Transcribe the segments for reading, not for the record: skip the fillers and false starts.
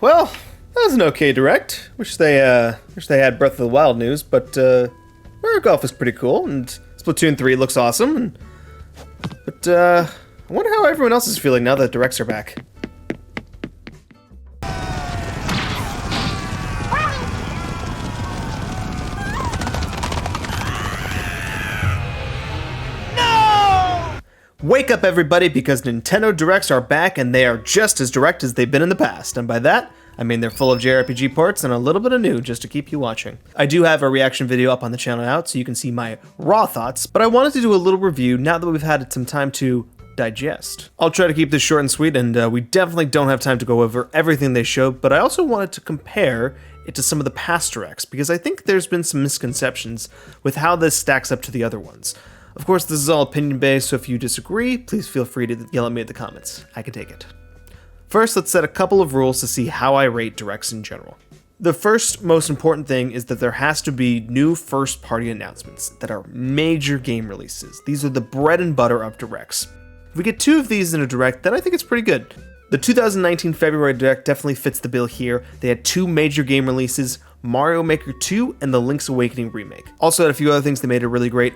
Well, that was an okay direct. Wish they had Breath of the Wild news, but Mario Golf is pretty cool, and Splatoon 3 looks awesome. But I wonder how everyone else is feeling now that directs are back. Wake up, everybody, because Nintendo Directs are back, and they are just as direct as they've been in the past. And by that, I mean they're full of JRPG ports and a little bit of new just to keep you watching. I do have a reaction video up on the channel now, so you can see my raw thoughts, but I wanted to do a little review now that we've had some time to digest. I'll try to keep this short and sweet, and we definitely don't have time to go over everything they showed, but I also wanted to compare it to some of the past Directs, because I think there's been some misconceptions with how this stacks up to the other ones. Of course, this is all opinion-based, so if you disagree, please feel free to yell at me in the comments. I can take it. First, let's set a couple of rules to see how I rate Directs in general. The first most important thing is that there has to be new first-party announcements that are major game releases. These are the bread and butter of Directs. If we get 2 of these in a Direct, then I think it's pretty good. The 2019 February Direct definitely fits the bill here. They had 2 major game releases, Mario Maker 2 and the Link's Awakening remake. Also had a few other things that made it really great.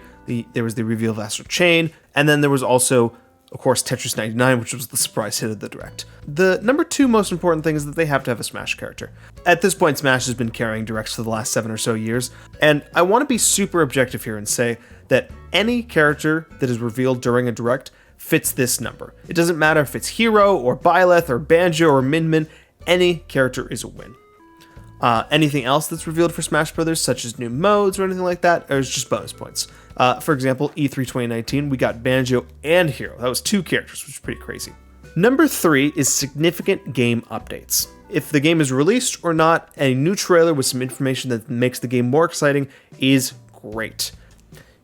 There was the reveal of Astral Chain, and then there was also, of course, Tetris 99, which was the surprise hit of the Direct. The number 2 most important thing is that they have to have a Smash character. At this point, Smash has been carrying Directs for the last 7 or so years, and I want to be super objective here and say that any character that is revealed during a Direct fits this number. It doesn't matter if it's Hero, or Byleth, or Banjo, or Min Min, any character is a win. Anything else that's revealed for Smash Bros., such as new modes or anything like that, is just bonus points. For example, E3 2019, we got Banjo and Hero. That was 2 characters, which is pretty crazy. Number 3 is significant game updates. If the game is released or not, a new trailer with some information that makes the game more exciting is great.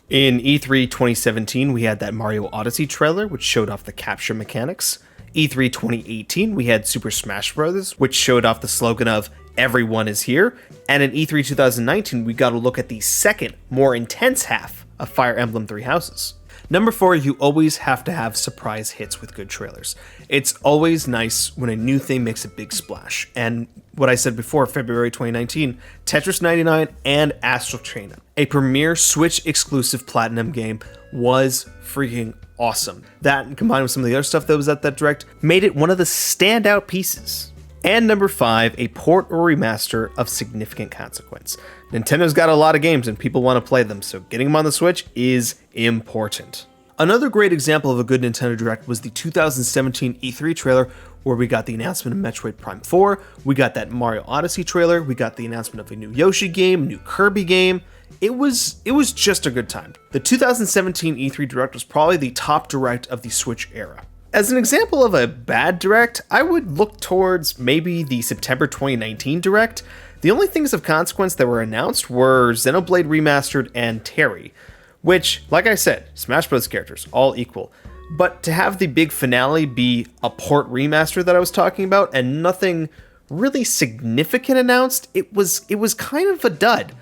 In E3 2017, we had that Mario Odyssey trailer, which showed off the capture mechanics. E3 2018, we had Super Smash Bros., which showed off the slogan of "Everyone is here." And in E3 2019, we got a look at the second, more intense half of Fire Emblem Three Houses. Number 4, you always have to have surprise hits with good trailers. It's always nice when a new thing makes a big splash. And what I said before, February 2019, Tetris 99 and Astral Chain, a premier Switch exclusive Platinum game, was freaking awesome. That, combined with some of the other stuff that was at that Direct, made it one of the standout pieces. And number 5, a port or remaster of significant consequence. Nintendo's got a lot of games and people want to play them, so getting them on the Switch is important. Another great example of a good Nintendo Direct was the 2017 E3 trailer, where we got the announcement of Metroid Prime 4, we got that Mario Odyssey trailer, we got the announcement of a new Yoshi game, a new Kirby game. It was just a good time. The 2017 E3 Direct was probably the top Direct of the Switch era. As an example of a bad Direct, I would look towards maybe the September 2019 Direct. The only things of consequence that were announced were Xenoblade Remastered and Terry, which, like I said, Smash Bros. Characters, all equal. But to have the big finale be a port remaster that I was talking about and nothing really significant announced, it was kind of a dud.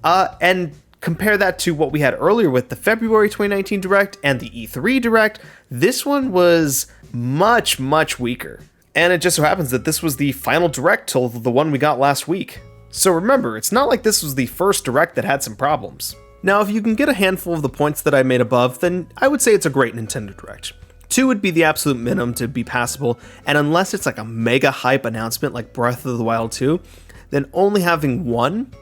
And compare that to what we had earlier with the February 2019 Direct and the E3 Direct, this one was much, much weaker. And it just so happens that this was the final Direct till the one we got last week. So remember, it's not like this was the first Direct that had some problems. Now, if you can get a handful of the points that I made above, then I would say it's a great Nintendo Direct. 2 would be the absolute minimum to be passable, and unless it's like a mega hype announcement like Breath of the Wild 2, then only having 1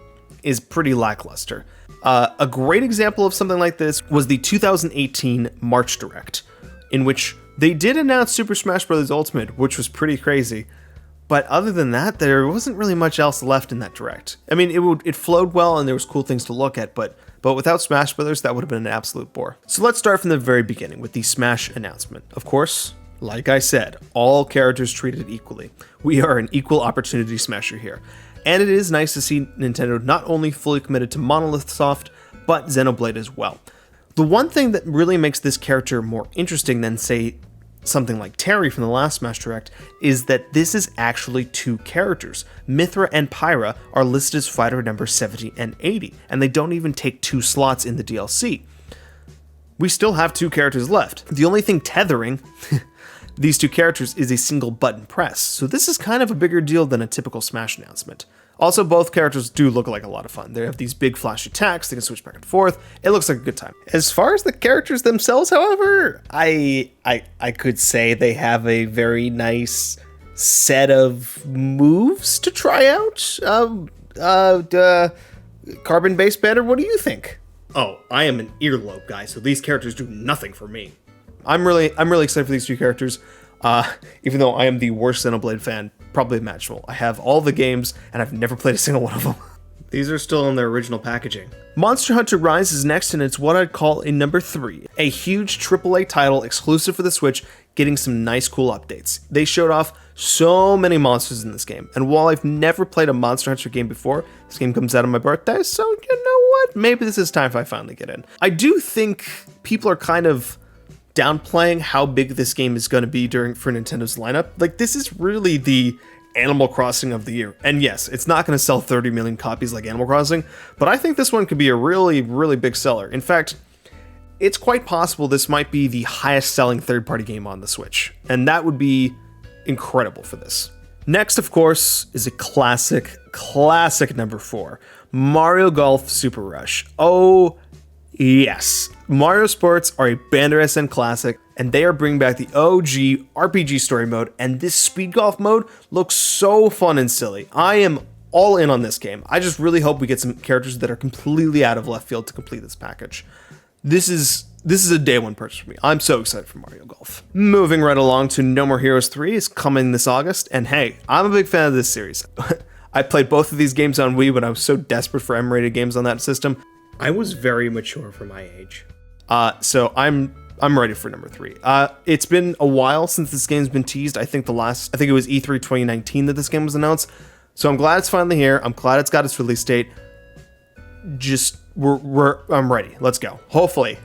is pretty lackluster. A great example of something like this was the 2018 March Direct, in which they did announce Super Smash Bros. Ultimate, which was pretty crazy. But other than that, there wasn't really much else left in that Direct. I mean, it flowed well and there was cool things to look at, but without Smash Bros., that would have been an absolute bore. So let's start from the very beginning with the Smash announcement. Of course, like I said, all characters treated equally. We are an equal opportunity smasher here. And it is nice to see Nintendo not only fully committed to Monolith Soft, but Xenoblade as well. The one thing that really makes this character more interesting than, say, something like Terry from the last Smash Direct is that this is actually 2 characters. Mythra and Pyra are listed as fighter number 70 and 80, and they don't even take 2 slots in the DLC. We still have 2 characters left. The only thing tethering these two characters is a single button press, so this is kind of a bigger deal than a typical Smash announcement. Also, both characters do look like a lot of fun. They have these big flash attacks, they can switch back and forth. It looks like a good time. As far as the characters themselves, however, I could say they have a very nice set of moves to try out. Carbon-based Bander, what do you think? Oh, I am an earlobe guy, so these characters do nothing for me. I'm really excited for these two characters. Even though I am the worst Xenoblade fan probably imaginable. I have all the games, and I've never played a single one of them. These are still in their original packaging. Monster Hunter Rise is next, and it's what I'd call a number 3. A huge AAA title exclusive for the Switch, getting some nice cool updates. They showed off so many monsters in this game, and while I've never played a Monster Hunter game before, this game comes out on my birthday, so you know what? Maybe this is time if I finally get in. I do think people are kind of downplaying how big this game is going to be for Nintendo's lineup. Like, this is really the Animal Crossing of the year. And yes, it's not going to sell 30 million copies like Animal Crossing, but I think this one could be a really, really big seller. In fact, it's quite possible this might be the highest selling third-party game on the Switch, and that would be incredible for this. Next, of course, is a classic number 4, Mario Golf Super Rush. Oh, yes. Mario Sports are a BanderSN classic, and they are bringing back the OG RPG story mode, and this speed golf mode looks so fun and silly. I am all in on this game. I just really hope we get some characters that are completely out of left field to complete this package. This is a day one purchase for me. I'm so excited for Mario Golf. Moving right along to No More Heroes 3 is coming this August, and hey, I'm a big fan of this series. I played both of these games on Wii when I was so desperate for M-rated games on that system. I was very mature for my age. So I'm ready for number 3. It's been a while since this game's been teased. I think it was E3 2019 that this game was announced. So I'm glad it's finally here. I'm glad it's got its release date. I'm ready. Let's go. Hopefully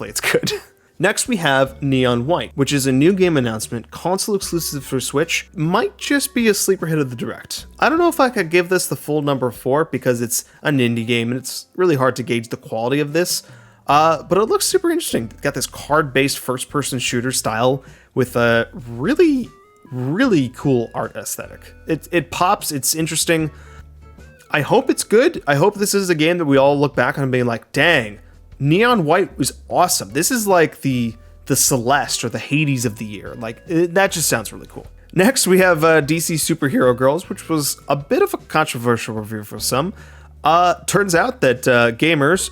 it's good. Next we have Neon White, which is a new game announcement, console exclusive for Switch. Might just be a sleeper hit of the Direct. I don't know if I could give this the full number 4 because it's an indie game and it's really hard to gauge the quality of this. But it looks super interesting. It's got this card-based first-person shooter style with a really, really cool art aesthetic. It pops, it's interesting. I hope it's good. I hope this is a game that we all look back on and being like, dang, Neon White was awesome. This is like the Celeste or the Hades of the year. Like, that just sounds really cool. Next, we have DC Superhero Girls, which was a bit of a controversial review for some. Turns out that gamers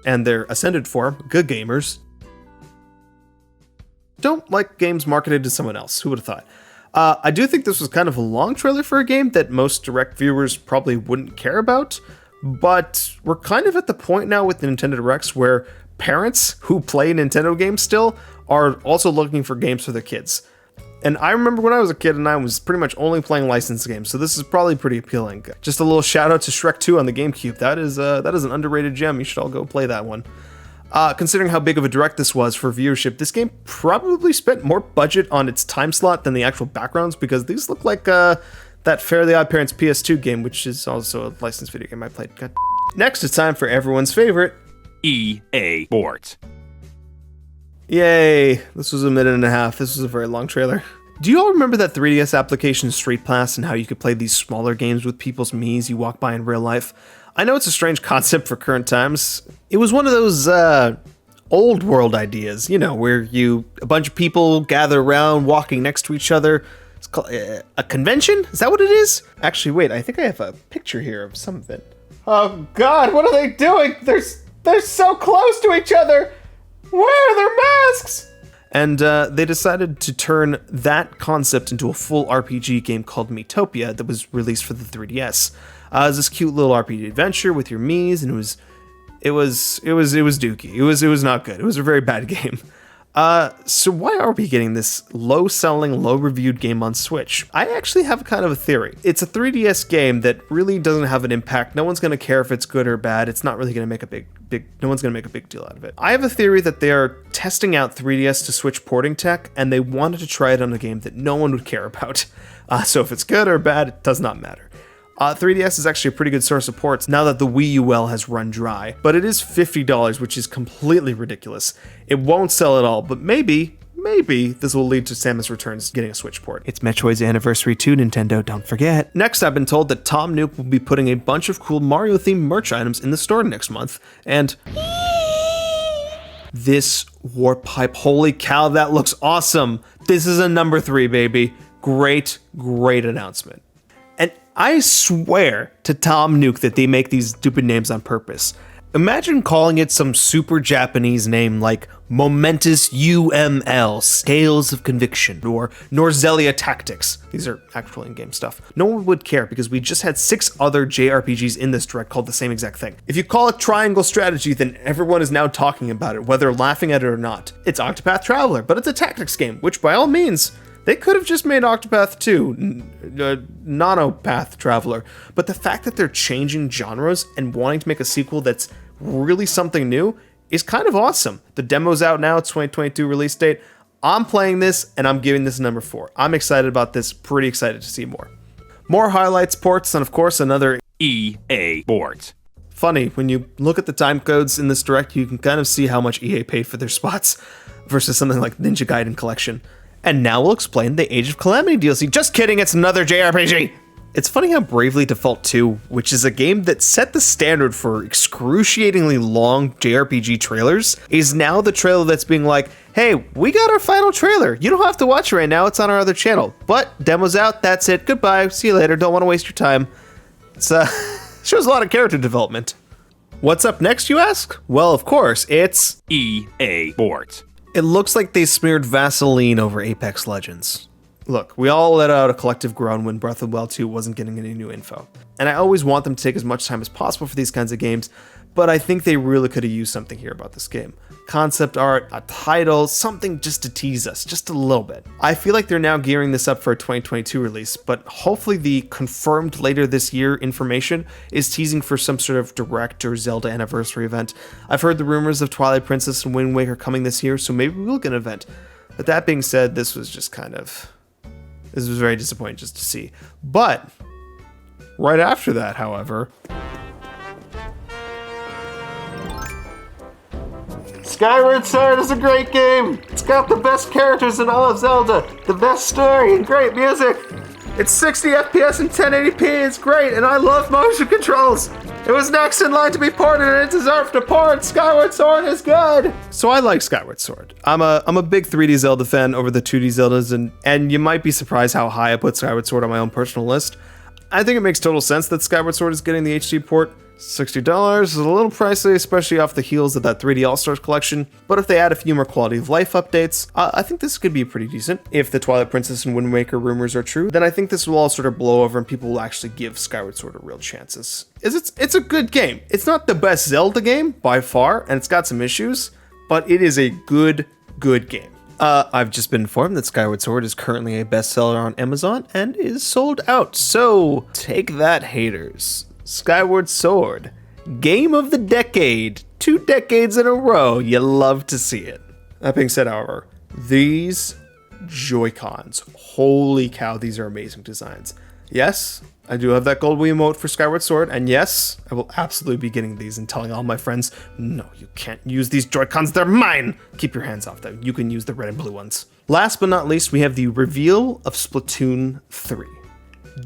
and their ascended form, good gamers, don't like games marketed to someone else. Who would have thought? I do think this was kind of a long trailer for a game that most Direct viewers probably wouldn't care about, but we're kind of at the point now with the Nintendo Directs where parents who play Nintendo games still are also looking for games for their kids. And I remember when I was a kid and I was pretty much only playing licensed games, so this is probably pretty appealing. Just a little shout out to Shrek 2 on the GameCube. That is an underrated gem. You should all go play that one. Considering how big of a Direct this was for viewership, this game probably spent more budget on its time slot than the actual backgrounds, because these look like that Fairly OddParents PS2 game, which is also a licensed video game I played. God. Next, it's time for everyone's favorite, EA Sports. Yay, this was a minute and a half. This was a very long trailer. Do you all remember that 3DS application Street Pass and how you could play these smaller games with people's Miis you walk by in real life? I know it's a strange concept for current times. It was one of those old world ideas, you know, where a bunch of people gather around walking next to each other. It's called a convention? Is that what it is? Actually, wait, I think I have a picture here of some of it. Oh God, what are they doing? They're so close to each other. Where are their masks? And they decided to turn that concept into a full RPG game called Miitopia that was released for the 3DS. It was this cute little RPG adventure with your Miis, and it was dookie. It was not good. It was a very bad game. So why are we getting this low-selling, low-reviewed game on Switch? I actually have kind of a theory. It's a 3DS game that really doesn't have an impact. No one's going to care if it's good or bad. It's not really going to make no one's going to make a big deal out of it. I have a theory that they are testing out 3DS to Switch porting tech, and they wanted to try it on a game that no one would care about. So if it's good or bad, it does not matter. 3DS is actually a pretty good source of ports now that the Wii U well has run dry, but it is $50, which is completely ridiculous. It won't sell at all, but maybe maybe this will lead to Samus Returns getting a Switch port. It's Metroid's anniversary too, Nintendo, don't forget. Next, I've been told that Tom Nook will be putting a bunch of cool Mario-themed merch items in the store next month, and this warp pipe, holy cow, that looks awesome. This is a number 3, baby. Great announcement. And I swear to Tom Nook that they make these stupid names on purpose. Imagine calling it some super Japanese name like Momentous UML, Scales of Conviction, or Norzelia Tactics. These are actual in-game stuff. No one would care because we just had 6 other JRPGs in this direct called the same exact thing. If you call it Triangle Strategy, then everyone is now talking about it, whether laughing at it or not. It's Octopath Traveler, but it's a tactics game, which by all means, they could have just made Octopath 2, Nonopath Traveler, but the fact that they're changing genres and wanting to make a sequel that's really something new is kind of awesome. The demo's out now, it's 2022 release date. I'm playing this and I'm giving this a number 4. I'm excited about this, pretty excited to see more. More highlights, ports, and of course another EA Sports. Funny, when you look at the time codes in this direct, you can kind of see how much EA paid for their spots versus something like Ninja Gaiden Collection. And now we'll explain the Age of Calamity DLC. Just kidding, it's another JRPG! It's funny how Bravely Default 2, which is a game that set the standard for excruciatingly long JRPG trailers, is now the trailer that's being like, hey, we got our final trailer. You don't have to watch it right now, it's on our other channel. But, demo's out, that's it, goodbye, see you later, don't want to waste your time. It's, shows a lot of character development. What's up next, you ask? Well, of course, it's EA Sports. It looks like they smeared Vaseline over Apex Legends. Look, we all let out a collective groan when Breath of the Wild 2 wasn't getting any new info. And I always want them to take as much time as possible for these kinds of games, but I think they really could have used something here about this game. Concept art, a title, something just to tease us, just a little bit. I feel like they're now gearing this up for a 2022 release, but hopefully the confirmed later this year information is teasing for some sort of Direct or Zelda anniversary event. I've heard the rumors of Twilight Princess and Wind Waker coming this year, so maybe we'll get an event. But that being said, this was very disappointing just to see. But right after that, however, Skyward Sword is a great game. It's got the best characters in all of Zelda, the best story, and great music. It's 60 FPS and 1080p. It's great, and I love motion controls. It was next in line to be ported, and it deserved a port. Skyward Sword is good. So I like Skyward Sword. I'm a big 3D Zelda fan over the 2D Zeldas, and you might be surprised how high I put Skyward Sword on my own personal list. I think it makes total sense that Skyward Sword is getting the HD port. $60 is a little pricey, especially off the heels of that 3D All-Stars collection, but if they add a few more quality of life updates, I think this could be pretty decent. If the Twilight Princess and Wind Waker rumors are true, then I think this will all sort of blow over and people will actually give Skyward Sword a real chance. It's a good game. It's not the best Zelda game, by far, and it's got some issues, but it is a good game. I've just been informed that Skyward Sword is currently a bestseller on Amazon and is sold out, so take that, haters. Skyward Sword, Game of the Decade, 2 decades in a row, you love to see it. That being said, however, these Joy-Cons, holy cow, these are amazing designs. Yes, I do have that gold Wii emote for Skyward Sword, and yes, I will absolutely be getting these and telling all my friends, no, you can't use these Joy-Cons, they're mine! Keep your hands off them, you can use the red and blue ones. Last but not least, we have the reveal of Splatoon 3.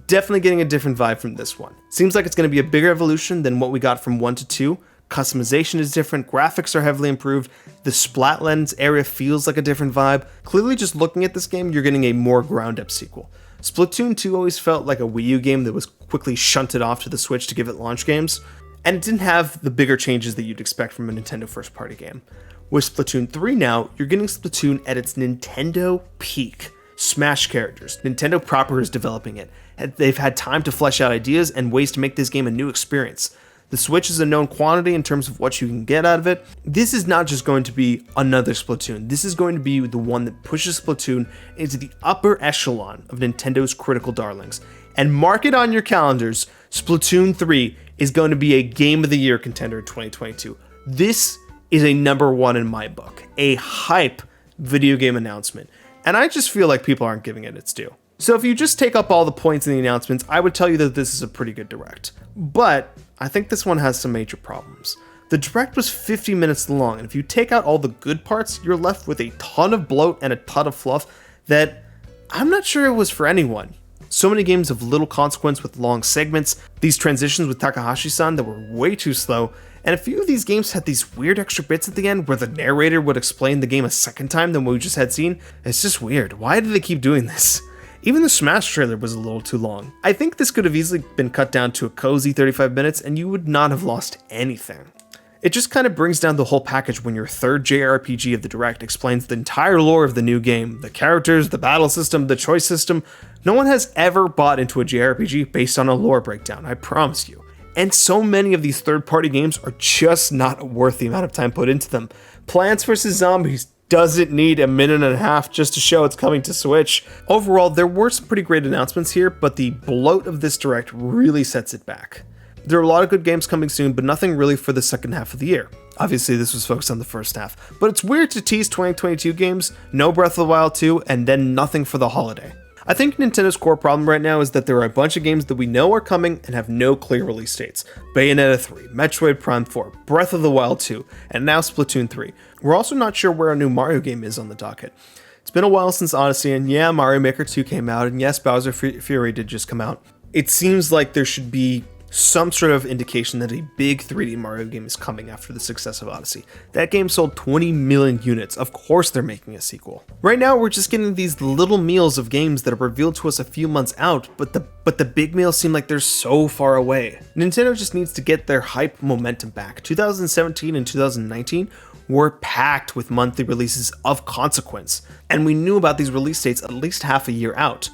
Definitely getting a different vibe from this one. Seems like it's going to be a bigger evolution than what we got from 1 to 2. Customization is different, graphics are heavily improved, the Splatlands area feels like a different vibe. Clearly just looking at this game, you're getting a more ground-up sequel. Splatoon 2 always felt like a Wii U game that was quickly shunted off to the Switch to give it launch games, and it didn't have the bigger changes that you'd expect from a Nintendo first-party game. With Splatoon 3 now, you're getting Splatoon at its Nintendo peak. Smash characters. Nintendo proper is developing it. They've had time to flesh out ideas and ways to make this game a new experience. The Switch is a known quantity in terms of what you can get out of it. This is not just going to be another Splatoon. This is going to be the one that pushes Splatoon into the upper echelon of Nintendo's critical darlings. And mark it on your calendars, Splatoon 3 is going to be a Game of the Year contender in 2022. This is a number 1 in my book. A hype video game announcement. And I just feel like people aren't giving it its due. So if you just take up all the points in the announcements, I would tell you that this is a pretty good direct. But I think this one has some major problems. The Direct was 50 minutes long, and if you take out all the good parts, you're left with a ton of bloat and a ton of fluff that I'm not sure it was for anyone. So many games of little consequence with long segments, these transitions with Takahashi-san that were way too slow, and a few of these games had these weird extra bits at the end where the narrator would explain the game a second time than what we just had seen. It's just weird. Why do they keep doing this? Even the Smash trailer was a little too long. I think this could have easily been cut down to a cozy 35 minutes and you would not have lost anything. It just kind of brings down the whole package when your third JRPG of the Direct explains the entire lore of the new game, the characters, the battle system, the choice system. No one has ever bought into a JRPG based on a lore breakdown, I promise you. And so many of these third-party games are just not worth the amount of time put into them. Plants vs. Zombies doesn't need a minute and a half just to show it's coming to Switch. Overall, there were some pretty great announcements here, but the bloat of this Direct really sets it back. There are a lot of good games coming soon, but nothing really for the second half of the year. Obviously, this was focused on the first half, but it's weird to tease 2022 games, no Breath of the Wild 2, and then nothing for the holiday. I think Nintendo's core problem right now is that there are a bunch of games that we know are coming and have no clear release dates. Bayonetta 3, Metroid Prime 4, Breath of the Wild 2, and now Splatoon 3. We're also not sure where a new Mario game is on the docket. It's been a while since Odyssey, and yeah, Mario Maker 2 came out, and yes, Bowser Fury did just come out. It seems like there should be some sort of indication that a big 3D Mario game is coming after the success of Odyssey. That game sold 20 million units. Of course they're making a sequel. Right now we're just getting these little meals of games that are revealed to us a few months out, but the big meals seem like they're so far away. Nintendo just needs to get their hype momentum back. 2017 and 2019 were packed with monthly releases of consequence, and we knew about these release dates at least half a year out.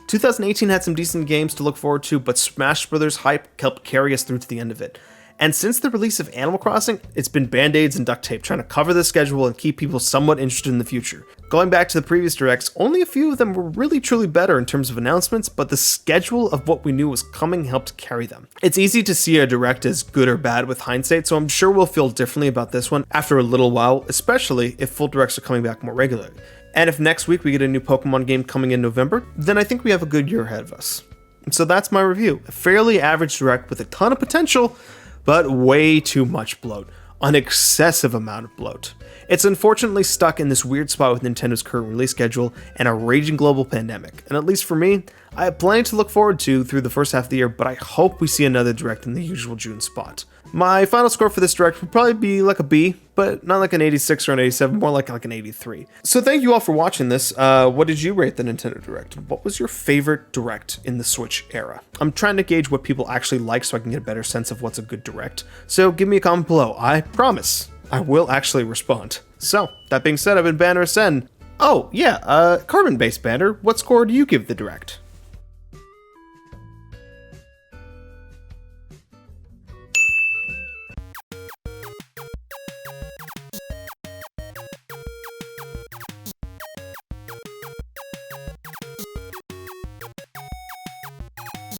2018 had some decent games to look forward to, but Smash Bros. Hype helped carry us through to the end of it. And since the release of Animal Crossing, it's been band-aids and duct tape trying to cover the schedule and keep people somewhat interested in the future. Going back to the previous Directs, only a few of them were really truly better in terms of announcements, but the schedule of what we knew was coming helped carry them. It's easy to see a Direct as good or bad with hindsight, so I'm sure we'll feel differently about this one after a little while, especially if full Directs are coming back more regularly. And if next week we get a new Pokemon game coming in November, then I think we have a good year ahead of us. And so that's my review. A fairly average Direct with a ton of potential, but way too much bloat. An excessive amount of bloat. It's unfortunately stuck in this weird spot with Nintendo's current release schedule and a raging global pandemic. And at least for me, I have plenty to look forward to through the first half of the year, but I hope we see another Direct in the usual June spot. My final score for this Direct would probably be like a B, but not like an 86 or an 87, more like an 83. So thank you all for watching this. What did you rate the Nintendo Direct? What was your favorite Direct in the Switch era? I'm trying to gauge what people actually like so I can get a better sense of what's a good Direct. So give me a comment below. I promise I will actually respond. So, that being said, I've been BanderSN. Oh, yeah, carbon-based Bander, what score do you give the Direct?